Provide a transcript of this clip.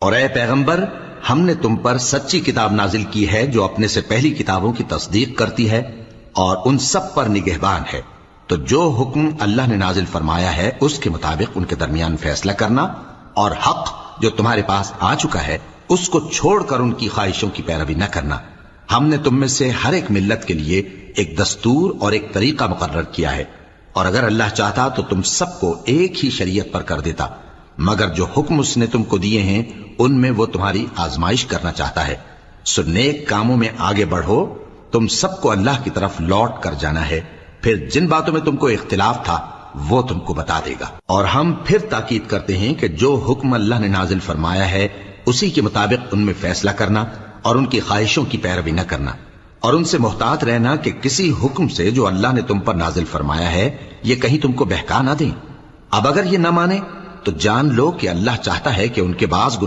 اور اے پیغمبر، ہم نے تم پر سچی کتاب نازل کی ہے جو اپنے سے پہلی کتابوں کی تصدیق کرتی ہے اور ان سب پر نگہبان ہے، تو جو حکم اللہ نے نازل فرمایا ہے اس کے مطابق ان کے درمیان فیصلہ کرنا، اور حق جو تمہارے پاس آ چکا ہے اس کو چھوڑ کر ان کی خواہشوں کی پیروی نہ کرنا۔ ہم نے تم میں سے ہر ایک ملت کے لیے ایک دستور اور ایک طریقہ مقرر کیا ہے، اور اگر اللہ چاہتا تو تم سب کو ایک ہی شریعت پر کر دیتا، مگر جو حکم اس نے تم کو دیے ہیں ان میں وہ تمہاری آزمائش کرنا چاہتا ہے۔ سو نیک کاموں میں آگے بڑھو، تم سب کو اللہ کی طرف لوٹ کر جانا ہے، پھر جن باتوں میں تم کو اختلاف تھا وہ تم کو بتا دے گا۔ اور ہم پھر تاکید کرتے ہیں کہ جو حکم اللہ نے نازل فرمایا ہے اسی کے مطابق ان میں فیصلہ کرنا اور ان کی خواہشوں کی پیروی نہ کرنا، اور ان سے محتاط رہنا کہ کسی حکم سے جو اللہ نے تم پر نازل فرمایا ہے یہ کہیں تم کو بہکا نہ دیں۔ اب اگر یہ نہ مانے تو جان لو کہ اللہ چاہتا ہے کہ ان کے بعض